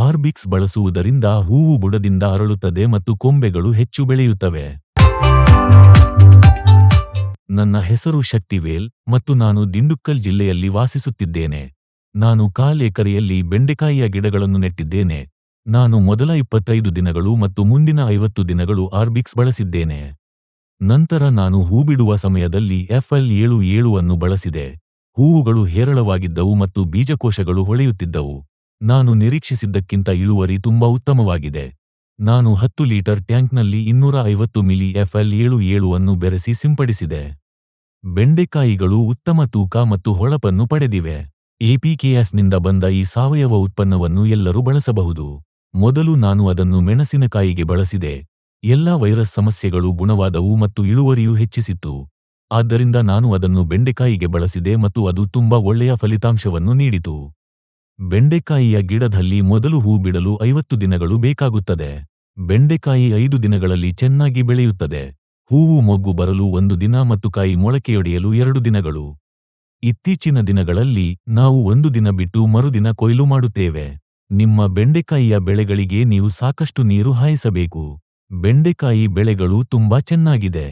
ಆರ್ಬಿಕ್ಸ್ ಬಳಸುವುದರಿಂದ ಹೂವು ಬುಡದಿಂದ ಅರಳುತ್ತದೆ ಮತ್ತು ಕೊಂಬೆಗಳು ಹೆಚ್ಚು ಬೆಳೆಯುತ್ತವೆ. ನನ್ನ ಹೆಸರು ಶಕ್ತಿವೇಲ್ ಮತ್ತು ನಾನು ದಿಂಡುಕ್ಕಲ್ ಜಿಲ್ಲೆಯಲ್ಲಿ ವಾಸಿಸುತ್ತಿದ್ದೇನೆ. ನಾನು 1/4 ಎಕರೆಯಲ್ಲಿ ಬೆಂಡೆಕಾಯಿಯ ಗಿಡಗಳನ್ನು ನೆಟ್ಟಿದ್ದೇನೆ. ನಾನು ಮೊದಲ 25 ದಿನಗಳು ಮತ್ತು ಮುಂದಿನ 50 ದಿನಗಳು ಆರ್ಬಿಕ್ಸ್ ಬಳಸಿದ್ದೇನೆ. ನಂತರ ನಾನು ಹೂಬಿಡುವ ಸಮಯದಲ್ಲಿ FL77 ಅನ್ನು ಬಳಸಿದೆ. ಹೂವುಗಳು ಹೇರಳವಾಗಿದ್ದವು ಮತ್ತು ಬೀಜಕೋಶಗಳು ಹೊಳೆಯುತ್ತಿದ್ದವು. ನಾನು ನಿರೀಕ್ಷಿಸಿದ್ದಕ್ಕಿಂತ ಇಳುವರಿ ತುಂಬಾ ಉತ್ತಮವಾಗಿದೆ. ನಾನು 10 ಲೀಟರ್ ಟ್ಯಾಂಕ್ನಲ್ಲಿ 250 ಮಿಲಿ FL77 ಅನ್ನು ಬೆರೆಸಿ ಸಿಂಪಡಿಸಿದೆ. ಬೆಂಡೆಕಾಯಿಗಳು ಉತ್ತಮ ತೂಕ ಮತ್ತು ಹೊಳಪನ್ನು ಪಡೆದಿವೆ. APKSನಿಂದ ಬಂದ ಈ ಸಾವಯವ ಉತ್ಪನ್ನವನ್ನು ಎಲ್ಲರೂ ಬಳಸಬಹುದು. ಮೊದಲು ನಾನು ಅದನ್ನು ಮೆಣಸಿನಕಾಯಿಗೆ ಬಳಸಿದೆ. ಎಲ್ಲಾ ವೈರಸ್ ಸಮಸ್ಯೆಗಳು ಗುಣವಾದವು ಮತ್ತು ಇಳುವರಿಯೂ ಹೆಚ್ಚಿಸಿತ್ತು. ಆದ್ದರಿಂದ ನಾನು ಅದನ್ನು ಬೆಂಡೆಕಾಯಿಗೆ ಬಳಸಿದೆ ಮತ್ತು ಅದು ತುಂಬಾ ಒಳ್ಳೆಯ ಫಲಿತಾಂಶವನ್ನು ನೀಡಿತು. ಬೆಂಡೆಕಾಯಿಯ ಗಿಡದಲ್ಲಿ ಮೊದಲು ಹೂ ಬಿಡಲು 50 ದಿನಗಳು ಬೇಕಾಗುತ್ತದೆ. ಬೆಂಡೆಕಾಯಿ 5 ದಿನಗಳಲ್ಲಿ ಚೆನ್ನಾಗಿ ಬೆಳೆಯುತ್ತದೆ. ಹೂವು ಮೊಗ್ಗು ಬರಲು 1 ದಿನ ಮತ್ತು ಕಾಯಿ ಮೊಳಕೆಯೊಡೆಯಲು 2 ದಿನಗಳು. ಇತ್ತೀಚಿನ ದಿನಗಳಲ್ಲಿ ನಾವು 1 ದಿನ ಬಿಟ್ಟು ಮರುದಿನ ಕೊಯ್ಲು ಮಾಡುತ್ತೇವೆ. ನಿಮ್ಮ ಬೆಂಡೆಕಾಯಿಯ ಬೆಳೆಗಳಿಗೆ ನೀವು ಸಾಕಷ್ಟು ನೀರು ಹಾಯಿಸಬೇಕು. ಬೆಂಡೆಕಾಯಿ ಬೆಳೆಗಳು ತುಂಬಾ ಚೆನ್ನಾಗಿದೆ.